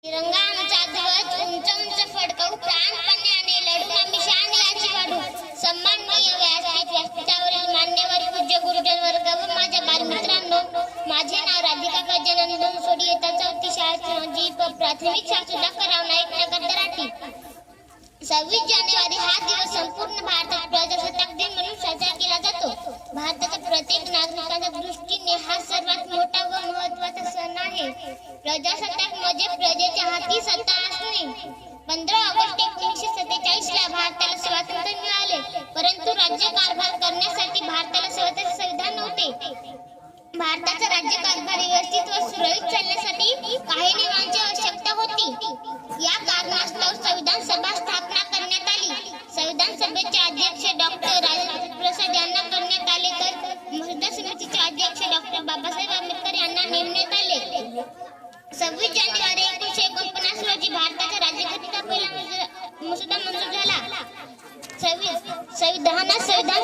तिरंगा आमचा ध्वज उंच उंच फडकवू प्राणपणाने लढू आम्ही शान याची वाढू. सन्माननीय व्यासपीठावरील मान्यवर पूज्य गुरुजन वर्ग व माझ्या बालमित्रांनो, माझे नाव राधिका गजानन सोडी. इयत्ता 4थी शाळा जी प्राथमिक शाळा सुधाकर राव नाईक नगर दराठी. 26 जानेवारी हा दिवस संपूर्ण भारतात प्रजासत्ताक दिन म्हणून साजरा केला जातो. भारताच्या प्रत्येक नागरिकाच्या दृष्टीने हा सर्वात मोठा व महत्त्वाचा सण आहे. प्रजासत्ताक म्हणजे प्रजेच्या हाती सत्ता असणे. 15 ऑगस्ट 1947 ला भारताला स्वातंत्र्य मिळाले, परंतु राज्यकारभार करण्यासाठी भारताला स्वतःचे संविधान नव्हते. भारताचा राज्यकारभार व्यवस्थित व सुरळीत चालण्यासाठी काही नियमांची आवश्यकता होती. या कारणास्तव संविधान सभा स्थापना करण्यात आली. संविधान सभेचे अध्यक्ष डॉक्टर राजेंद्र प्रसाद यांना करण्यात आले, तर मसुदा समितीचे अध्यक्ष डॉक्टर बाबासाहेब आंबेडकर यांना नेमण्यात आले. 26 जानेवारी 1949 रोजी भारताच्या राज्यघटनेचा पहिला मसुदा मंजूर झाला. संविधान